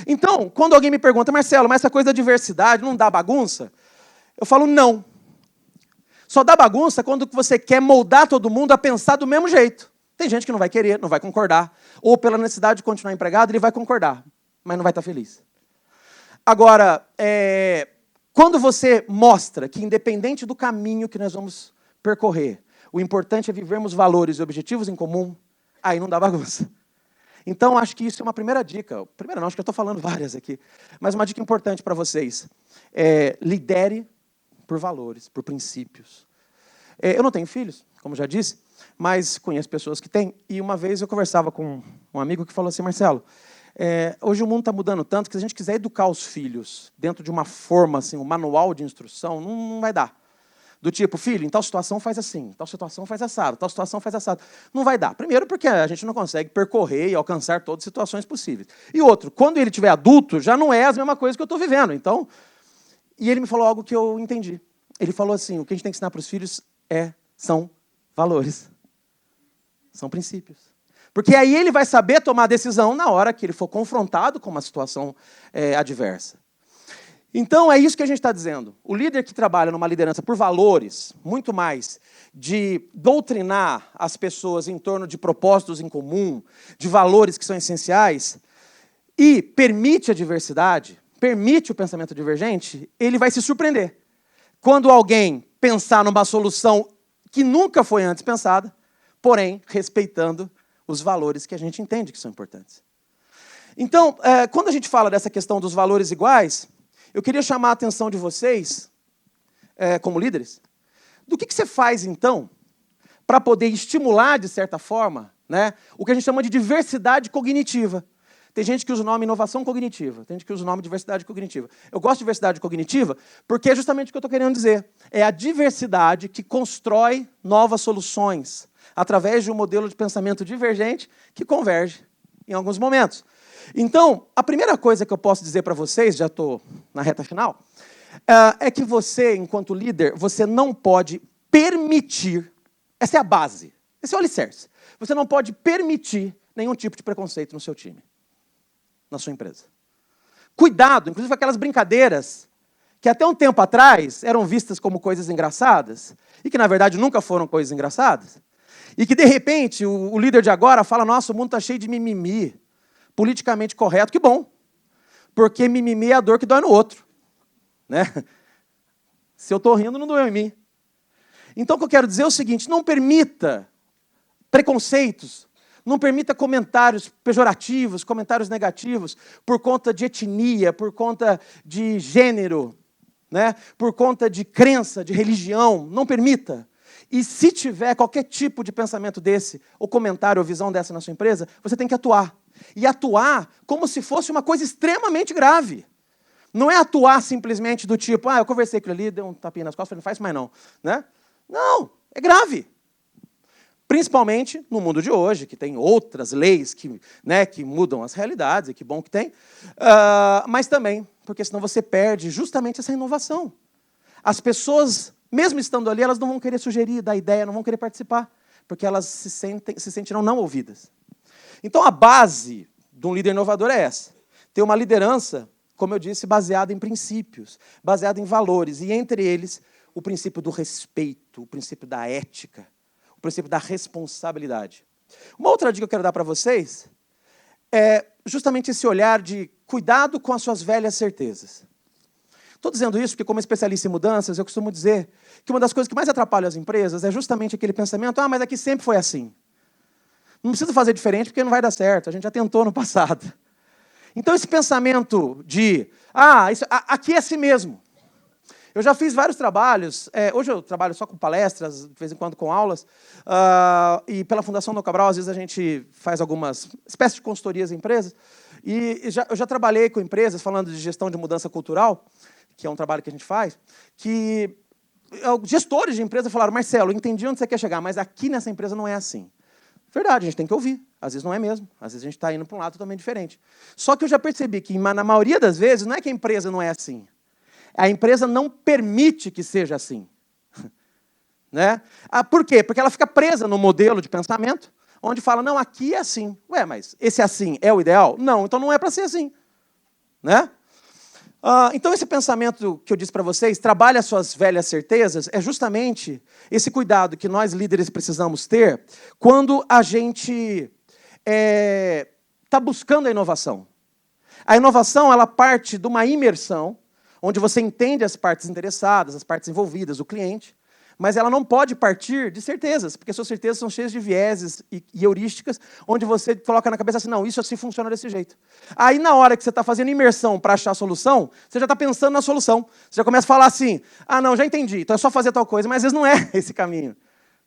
Então, quando alguém me pergunta, Marcelo, mas essa coisa da diversidade não dá bagunça? Eu falo, não. Só dá bagunça quando você quer moldar todo mundo a pensar do mesmo jeito. Tem gente que não vai querer, não vai concordar. Ou pela necessidade de continuar empregado, ele vai concordar, mas não vai estar feliz. Agora, quando você mostra que, independente do caminho que nós vamos percorrer, o importante é vivermos valores e objetivos em comum, aí não dá bagunça. Então, acho que isso é uma primeira dica. Primeira não, acho que eu estou falando várias aqui. Mas uma dica importante para vocês. Lidere por valores, por princípios. Eu não tenho filhos, como já disse, mas conheço pessoas que têm. E uma vez eu conversava com um amigo que falou assim, Marcelo, hoje o mundo está mudando tanto que se a gente quiser educar os filhos dentro de uma forma, assim, um manual de instrução, não vai dar. Do tipo, filho, em tal situação faz assim, em tal situação faz assado, tal situação faz assado. Não vai dar. Primeiro porque a gente não consegue percorrer e alcançar todas as situações possíveis. E outro, quando ele tiver adulto, já não é a mesma coisa que eu estou vivendo. Então, e ele me falou algo que eu entendi. Ele falou assim, o que a gente tem que ensinar para os filhos são valores. São princípios. Porque aí ele vai saber tomar a decisão na hora que ele for confrontado com uma situação adversa. Então, é isso que a gente está dizendo. O líder que trabalha numa liderança por valores, muito mais de doutrinar as pessoas em torno de propósitos em comum, de valores que são essenciais, e permite a diversidade, permite o pensamento divergente, ele vai se surpreender. Quando alguém pensar numa solução que nunca foi antes pensada, porém, respeitando os valores que a gente entende que são importantes. Então, quando a gente fala dessa questão dos valores iguais, eu queria chamar a atenção de vocês, como líderes, do que você faz, então, para poder estimular, de certa forma, né, o que a gente chama de diversidade cognitiva. Tem gente que usa o nome inovação cognitiva, tem gente que usa o nome diversidade cognitiva. Eu gosto de diversidade cognitiva porque é justamente o que eu estou querendo dizer. É a diversidade que constrói novas soluções através de um modelo de pensamento divergente que converge em alguns momentos. Então, a primeira coisa que eu posso dizer para vocês, já estou na reta final, é que você, enquanto líder, você não pode permitir, essa é a base, esse é o alicerce, você não pode permitir nenhum tipo de preconceito no seu time, na sua empresa. Cuidado, inclusive aquelas brincadeiras que até um tempo atrás eram vistas como coisas engraçadas, e que na verdade nunca foram coisas engraçadas, e que de repente o líder de agora fala, nossa, o mundo está cheio de mimimi, politicamente correto, que bom. Porque mimimi é a dor que dói no outro. Né? Se eu estou rindo, não doeu em mim. Então, o que eu quero dizer é o seguinte, não permita preconceitos, não permita comentários pejorativos, comentários negativos, por conta de etnia, por conta de gênero, né? Por conta de crença, de religião, não permita. E se tiver qualquer tipo de pensamento desse, ou comentário, ou visão dessa na sua empresa, você tem que atuar. E atuar como se fosse uma coisa extremamente grave. Não é atuar simplesmente do tipo, eu conversei com ele ali, deu um tapinha nas costas, falei, não faz mais não. Né? Não, é grave. Principalmente no mundo de hoje, que tem outras leis que mudam as realidades, e que bom que tem, mas também, porque senão você perde justamente essa inovação. As pessoas, mesmo estando ali, elas não vão querer sugerir, dar ideia, não vão querer participar, porque elas se sentirão não ouvidas. Então, a base de um líder inovador é essa. Ter uma liderança como eu disse, baseado em princípios, baseado em valores, e entre eles o princípio do respeito, o princípio da ética, o princípio da responsabilidade. Uma outra dica que eu quero dar para vocês é justamente esse olhar de cuidado com as suas velhas certezas. Estou dizendo isso porque, como especialista em mudanças, eu costumo dizer que uma das coisas que mais atrapalha as empresas é justamente aquele pensamento, mas aqui sempre foi assim. Não precisa fazer diferente porque não vai dar certo, a gente já tentou no passado. Então, esse pensamento de, aqui é assim mesmo. Eu já fiz vários trabalhos, hoje eu trabalho só com palestras, de vez em quando com aulas, e pela Fundação Dom Cabral, às vezes a gente faz algumas espécies de consultorias em empresas, e eu já trabalhei com empresas, falando de gestão de mudança cultural, que é um trabalho que a gente faz, que gestores de empresa falaram, Marcelo, eu entendi onde você quer chegar, mas aqui nessa empresa não é assim. Verdade, a gente tem que ouvir. Às vezes não é mesmo. Às vezes a gente está indo para um lado totalmente diferente. Só que eu já percebi que, na maioria das vezes, não é que a empresa não é assim. A empresa não permite que seja assim. Né? Por quê? Porque ela fica presa no modelo de pensamento, onde fala, não, aqui é assim. Ué, mas esse assim é o ideal? Não, então não é para ser assim. Né? Então, esse pensamento que eu disse para vocês, trabalhe as suas velhas certezas, é justamente esse cuidado que nós líderes precisamos ter quando a gente está buscando a inovação. A inovação, ela parte de uma imersão, onde você entende as partes interessadas, as partes envolvidas, o cliente, mas ela não pode partir de certezas, porque suas certezas são cheias de vieses e heurísticas, onde você coloca na cabeça assim, não, isso assim funciona desse jeito. Aí, na hora que você está fazendo imersão para achar a solução, você já está pensando na solução. Você já começa a falar assim, não, já entendi, então é só fazer tal coisa, mas às vezes não é esse caminho,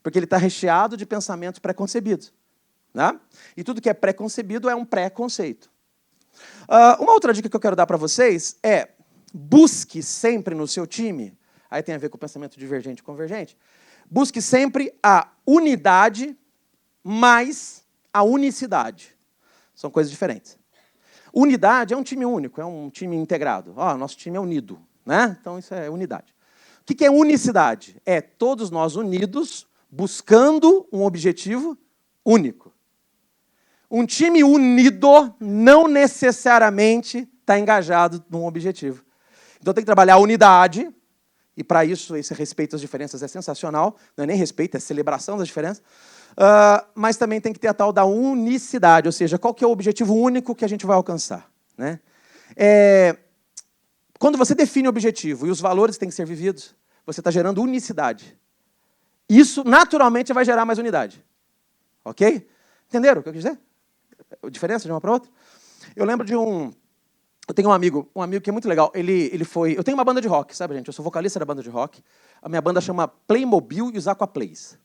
porque ele está recheado de pensamentos pré-concebidos. Né? E tudo que é pré-concebido é um pré-conceito. Uma outra dica que eu quero dar para vocês é, busque sempre no seu time, aí tem a ver com o pensamento divergente e convergente, busque sempre a unidade mais a unicidade. São coisas diferentes. Unidade é um time único, é um time integrado. Nosso time é unido. Né? Então, isso é unidade. O que é unicidade? É todos nós unidos, buscando um objetivo único. Um time unido não necessariamente está engajado num objetivo. Então, tem que trabalhar a unidade. E, para isso, esse respeito às diferenças é sensacional. Não é nem respeito, é celebração das diferenças. Mas também tem que ter a tal da unicidade, ou seja, qual que é o objetivo único que a gente vai alcançar. Né? Quando você define o objetivo e os valores têm que ser vividos, você está gerando unicidade. Isso, naturalmente, vai gerar mais unidade. Ok? Entenderam o que eu quis dizer? A diferença de uma para outra? Eu lembro de eu tenho um amigo que é muito legal. Ele foi... Eu tenho uma banda de rock, sabe, gente? Eu sou vocalista da banda de rock. A minha banda chama Playmobil e os Aquaplays.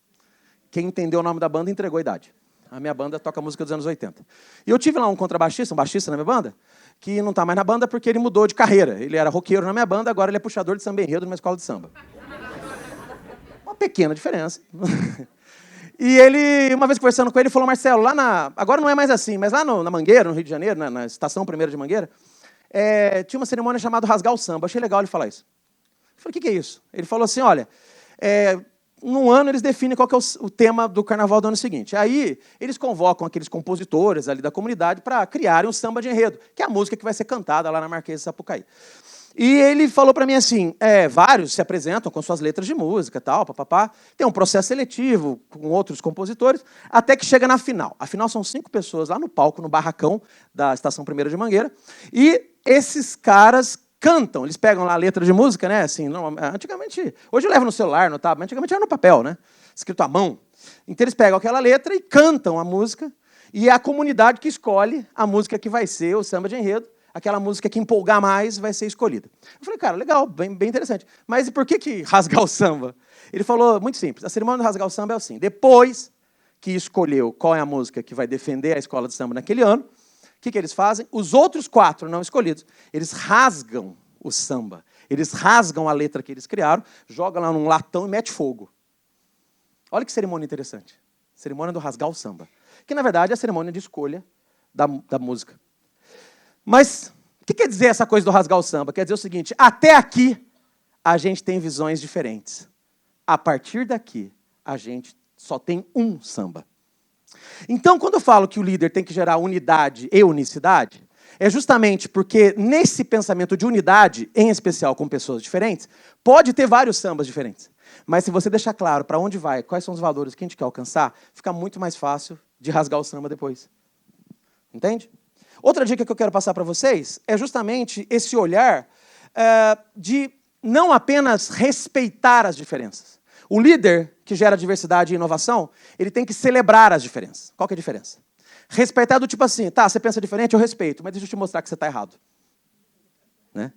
Quem entendeu o nome da banda entregou a idade. A minha banda toca música dos anos 80. E eu tive lá um contrabaixista, um baixista na minha banda, que não está mais na banda porque ele mudou de carreira. Ele era roqueiro na minha banda, agora ele é puxador de samba enredo numa escola de samba. Uma pequena diferença. E ele, uma vez conversando com ele, falou, Marcelo, agora não é mais assim, mas lá na Mangueira, no Rio de Janeiro, na estação 1ª de Mangueira, tinha uma cerimônia chamada Rasgar o Samba. Achei legal ele falar isso. Eu falei, o que é isso? Ele falou assim, olha, num ano eles definem qual que é o tema do carnaval do ano seguinte. Aí eles convocam aqueles compositores ali da comunidade para criarem um samba de enredo, que é a música que vai ser cantada lá na Marquês de Sapucaí. E ele falou para mim assim, vários se apresentam com suas letras de música, tal, papapá. Tem um processo seletivo com outros compositores, até que chega na final. A final são 5 pessoas lá no palco, no barracão da Estação 1ª de Mangueira, e esses caras cantam. Eles pegam lá a letra de música, né? Assim, antigamente, hoje eu levo no celular, no tablet, antigamente era no papel, né? Escrito à mão. Então eles pegam aquela letra e cantam a música, e é a comunidade que escolhe a música que vai ser o samba de enredo. Aquela música que empolgar mais vai ser escolhida. Eu falei, cara, legal, bem interessante. Mas e por que rasgar o samba? Ele falou, muito simples, a cerimônia de rasgar o samba é assim, depois que escolheu qual é a música que vai defender a escola de samba naquele ano, o que eles fazem? Os outros 4 não escolhidos, eles rasgam o samba, eles rasgam a letra que eles criaram, jogam lá num latão e mete fogo. Olha que cerimônia interessante. Cerimônia do rasgar o samba. Que, na verdade, é a cerimônia de escolha da música. Mas o que quer dizer essa coisa do rasgar o samba? Quer dizer o seguinte, até aqui a gente tem visões diferentes. A partir daqui, a gente só tem um samba. Então, quando eu falo que o líder tem que gerar unidade e unicidade, é justamente porque nesse pensamento de unidade, em especial com pessoas diferentes, pode ter vários sambas diferentes. Mas se você deixar claro para onde vai, quais são os valores que a gente quer alcançar, fica muito mais fácil de rasgar o samba depois. Entende? Outra dica que eu quero passar para vocês é justamente esse olhar de não apenas respeitar as diferenças. O líder que gera diversidade e inovação, ele tem que celebrar as diferenças. Qual que é a diferença? Respeitar do tipo assim, tá, você pensa diferente, eu respeito, mas deixa eu te mostrar que você está errado. Né?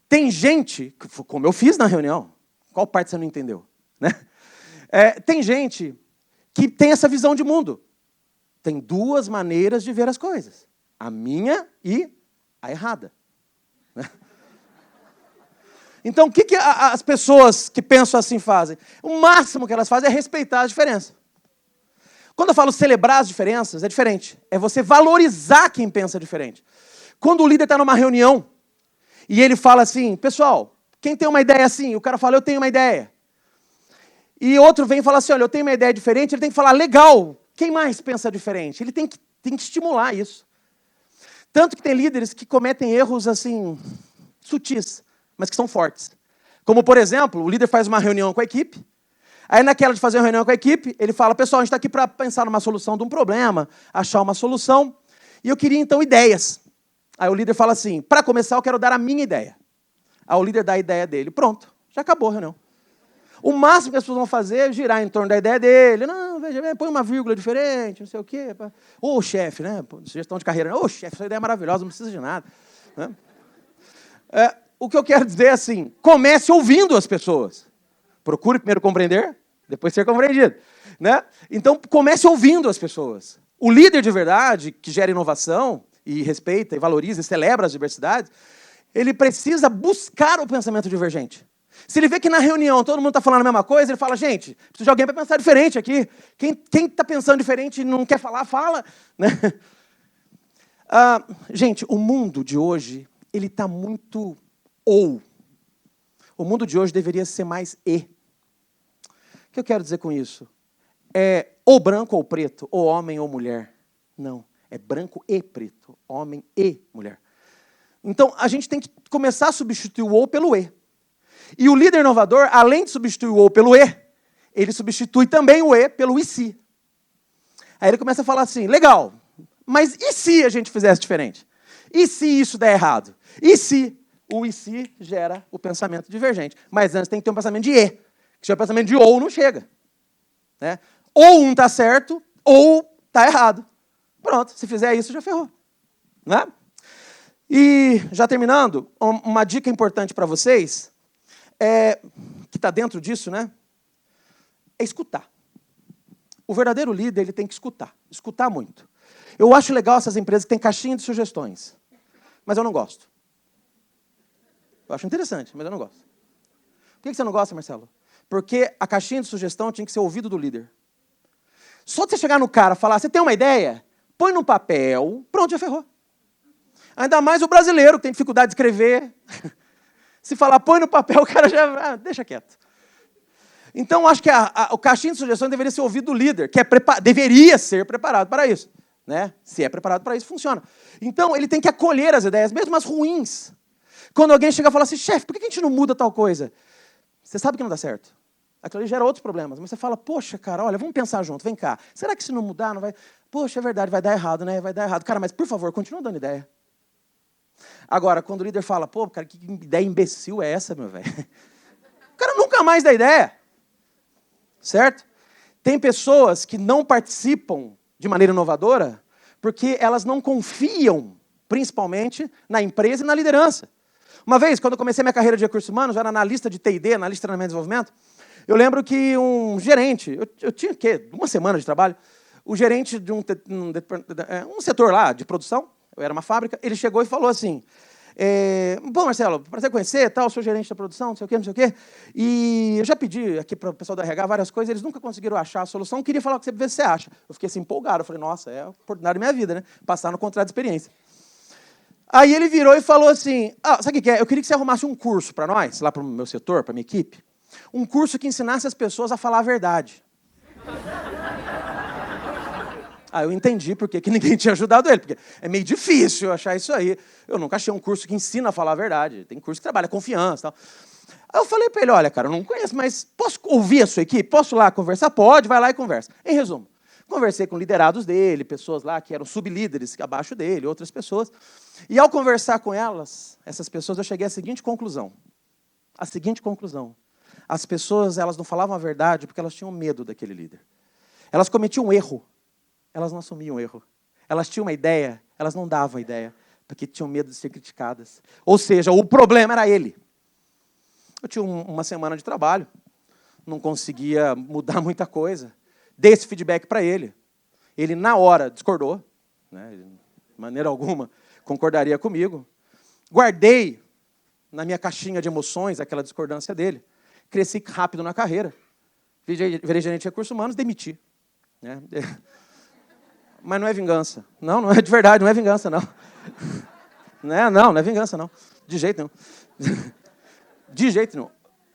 Tem gente, como eu fiz na reunião, qual parte você não entendeu? Né? Tem gente que tem essa visão de mundo. Tem duas maneiras de ver as coisas. A minha e a errada. Né? Então, o que as pessoas que pensam assim fazem? O máximo que elas fazem é respeitar as diferenças. Quando eu falo celebrar as diferenças, é diferente. É você valorizar quem pensa diferente. Quando o líder está numa reunião e ele fala assim, pessoal, quem tem uma ideia assim? O cara fala, eu tenho uma ideia. E outro vem e fala assim, olha, eu tenho uma ideia diferente, ele tem que falar, legal, quem mais pensa diferente? Ele tem que estimular isso. Tanto que tem líderes que cometem erros assim, sutis, mas que são fortes. Como, por exemplo, o líder faz uma reunião com a equipe, aí naquela de fazer uma reunião com a equipe, ele fala, pessoal, a gente está aqui para pensar numa solução de um problema, achar uma solução, e eu queria, então, ideias. Aí o líder fala assim, para começar, eu quero dar a minha ideia. Aí o líder dá a ideia dele. Pronto, já acabou a reunião. O máximo que as pessoas vão fazer é girar em torno da ideia dele. Não, veja bem, põe uma vírgula diferente, não sei o quê. Ô, chefe, né? Sugestão de carreira. Ô, chefe, essa ideia é maravilhosa, não precisa de nada. Né? O que eu quero dizer é assim, comece ouvindo as pessoas. Procure primeiro compreender, depois ser compreendido. Né? Então, comece ouvindo as pessoas. O líder de verdade, que gera inovação, e respeita, e valoriza, e celebra as diversidades, ele precisa buscar o pensamento divergente. Se ele vê que na reunião todo mundo está falando a mesma coisa, ele fala, gente, preciso de alguém para pensar diferente aqui. Quem está pensando diferente e não quer falar, fala. Né? Gente, o mundo de hoje, ele está muito ou. O mundo de hoje deveria ser mais e. O que eu quero dizer com isso? É ou branco ou preto, ou homem ou mulher. Não, é branco e preto, homem e mulher. Então, a gente tem que começar a substituir o ou pelo e. E o líder inovador, além de substituir o ou pelo e, ele substitui também o e pelo e se. Aí ele começa a falar assim, legal, mas e se a gente fizesse diferente? E se isso der errado? E se? O e se gera o pensamento divergente. Mas antes tem que ter um pensamento de e. Que se o pensamento de ou não chega. Né? Ou um está certo, ou está errado. Pronto, se fizer isso, já ferrou. Né? E, já terminando, uma dica importante para vocês, que está dentro disso, né? É escutar. O verdadeiro líder, ele tem que escutar muito. Eu acho legal essas empresas que têm caixinha de sugestões, mas eu não gosto. Eu acho interessante, mas eu não gosto. Por que você não gosta, Marcelo? Porque a caixinha de sugestão tinha que ser ouvido do líder. Só de você chegar no cara e falar, você tem uma ideia? Põe no papel, pronto, já ferrou. Ainda mais o brasileiro, que tem dificuldade de escrever. Se falar, põe no papel, o cara já... deixa quieto. Então, acho que o caixinha de sugestões deveria ser ouvido do líder, que deveria ser preparado para isso. Né? Se é preparado para isso, funciona. Então, ele tem que acolher as ideias, mesmo as ruins. Quando alguém chega e fala assim, chefe, por que a gente não muda tal coisa? Você sabe que não dá certo. Aquilo ali gera outros problemas. Mas você fala, poxa, cara, olha, vamos pensar junto, vem cá. Será que se não mudar, não vai... Poxa, é verdade, vai dar errado, né? Vai dar errado. Cara, mas por favor, continua dando ideia. Agora, quando o líder fala, pô, cara, que ideia imbecil é essa, meu velho? O cara nunca mais dá ideia. Certo? Tem pessoas que não participam de maneira inovadora porque elas não confiam, principalmente, na empresa e na liderança. Uma vez, quando eu comecei minha carreira de recursos humanos, eu era analista de TI&D, analista de treinamento e desenvolvimento, eu lembro que um gerente, eu tinha o quê? Uma semana de trabalho, o gerente de um setor lá de produção, eu era uma fábrica, ele chegou e falou assim, bom, Marcelo, prazer conhecer, tal, sou gerente da produção, não sei o quê, e eu já pedi aqui para o pessoal do RH várias coisas, eles nunca conseguiram achar a solução, queria falar com você para ver se você acha. Eu fiquei assim empolgado, eu falei, nossa, é a oportunidade da minha vida, né? Passar no contrato de experiência. Aí ele virou e falou assim, sabe o que é? Eu queria que você arrumasse um curso para nós, lá para o meu setor, para a minha equipe, um curso que ensinasse as pessoas a falar a verdade. Aí eu entendi por que ninguém tinha ajudado ele, porque é meio difícil achar isso aí. Eu nunca achei um curso que ensina a falar a verdade. Tem curso que trabalha confiança e tal. Aí eu falei para ele, olha, cara, eu não conheço, mas posso ouvir a sua equipe? Posso lá conversar? Pode, vai lá e conversa. Em resumo, conversei com liderados dele, pessoas lá que eram sublíderes abaixo dele, outras pessoas. E ao conversar com elas, essas pessoas, eu cheguei à seguinte conclusão. A seguinte conclusão. As pessoas, elas não falavam a verdade porque elas tinham medo daquele líder. Elas cometiam um erro. Elas não assumiam o erro. Elas tinham uma ideia, elas não davam a ideia, porque tinham medo de ser criticadas. Ou seja, o problema era ele. Eu tinha uma semana de trabalho, não conseguia mudar muita coisa. Dei esse feedback para ele. Ele, na hora, discordou, né? De maneira alguma concordaria comigo. Guardei na minha caixinha de emoções aquela discordância dele. Cresci rápido na carreira. Virei gerente de recursos humanos, demiti. Né? Mas não é vingança. Não é de verdade, não é vingança, não. Não é vingança, não. De jeito nenhum. De jeito nenhum.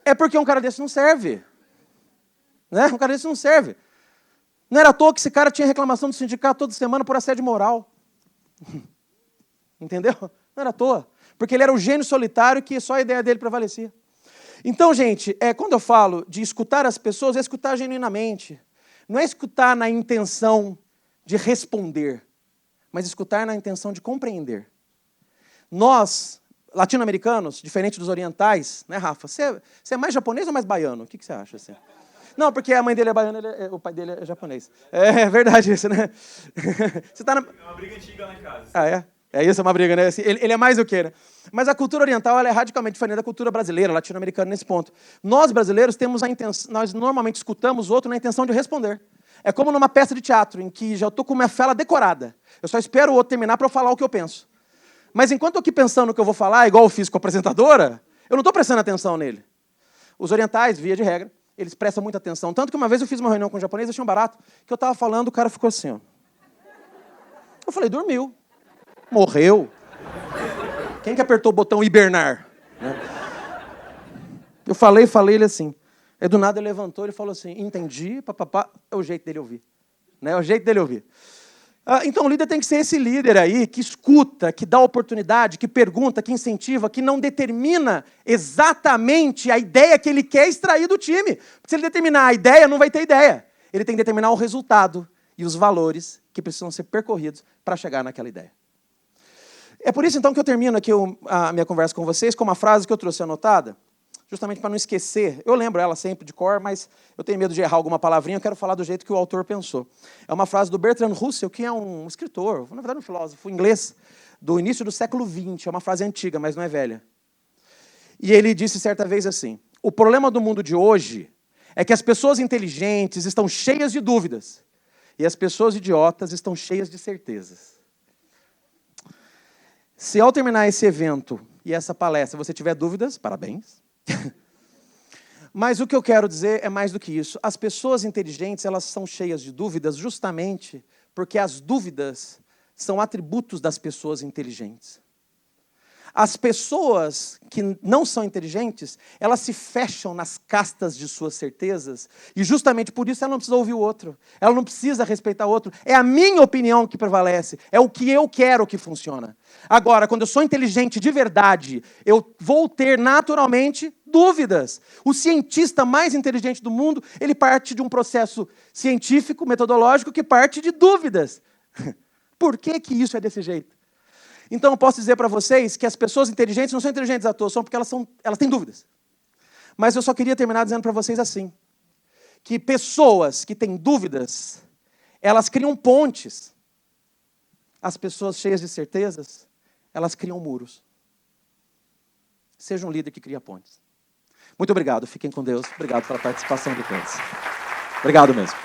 É porque um cara desse não serve. Né? Um cara desse não serve. Não era à toa que esse cara tinha reclamação do sindicato toda semana por assédio moral. Entendeu? Não era à toa. Porque ele era o gênio solitário que só a ideia dele prevalecia. Então, gente, quando eu falo de escutar as pessoas, é escutar genuinamente. Não é escutar na intenção de responder, mas escutar na intenção de compreender. Nós, latino-americanos, diferente dos orientais, né, Rafa? Você é mais japonês ou mais baiano? O que você acha? Assim? Não, porque a mãe dele é baiana, o pai dele é japonês. É verdade isso, né? Você tá na... É uma briga antiga lá em casa. Ah, é? É isso, é uma briga, né? Ele é mais o quê, né? Mas a cultura oriental ela é radicalmente diferente da cultura brasileira, latino-americana nesse ponto. Nós, brasileiros, temos a intenção, nós normalmente escutamos o outro na intenção de responder. É como numa peça de teatro, em que já estou com minha fala decorada. Eu só espero o outro terminar para eu falar o que eu penso. Mas enquanto eu aqui pensando no que eu vou falar, igual eu fiz com a apresentadora, eu não estou prestando atenção nele. Os orientais, via de regra, eles prestam muita atenção. Tanto que uma vez eu fiz uma reunião com um japonês, achei um barato, que eu estava falando, o cara ficou assim, ó. Eu falei, dormiu. Morreu. Quem que apertou o botão hibernar? Né? Eu falei, ele assim. Aí do nada ele levantou e falou assim, entendi, papapá, é o jeito dele ouvir. Né? É o jeito dele ouvir. Então o líder tem que ser esse líder aí, que escuta, que dá oportunidade, que pergunta, que incentiva, que não determina exatamente a ideia que ele quer extrair do time. Porque se ele determinar a ideia, não vai ter ideia. Ele tem que determinar o resultado e os valores que precisam ser percorridos para chegar naquela ideia. É por isso, então, que eu termino aqui a minha conversa com vocês com uma frase que eu trouxe anotada, justamente para não esquecer. Eu lembro ela sempre de cor, mas eu tenho medo de errar alguma palavrinha, eu quero falar do jeito que o autor pensou. É uma frase do Bertrand Russell, que é um escritor, na verdade um filósofo inglês, do início do século XX. É uma frase antiga, mas não é velha. E ele disse certa vez assim, o problema do mundo de hoje é que as pessoas inteligentes estão cheias de dúvidas e as pessoas idiotas estão cheias de certezas. Se ao terminar esse evento e essa palestra você tiver dúvidas, parabéns. Mas o que eu quero dizer é mais do que isso. As pessoas inteligentes, elas são cheias de dúvidas justamente porque as dúvidas são atributos das pessoas inteligentes. As pessoas que não são inteligentes, elas se fecham nas castas de suas certezas e justamente por isso ela não precisa ouvir o outro. Ela não precisa respeitar o outro. É a minha opinião que prevalece. É o que eu quero que funciona. Agora, quando eu sou inteligente de verdade, eu vou ter naturalmente dúvidas. O cientista mais inteligente do mundo, ele parte de um processo científico, metodológico, que parte de dúvidas. Por que isso é desse jeito? Então eu posso dizer para vocês que as pessoas inteligentes não são inteligentes à toa, são porque elas têm dúvidas. Mas eu só queria terminar dizendo para vocês assim, que pessoas que têm dúvidas, elas criam pontes. As pessoas cheias de certezas, elas criam muros. Seja um líder que cria pontes. Muito obrigado, fiquem com Deus. Obrigado pela participação de todos. Obrigado mesmo.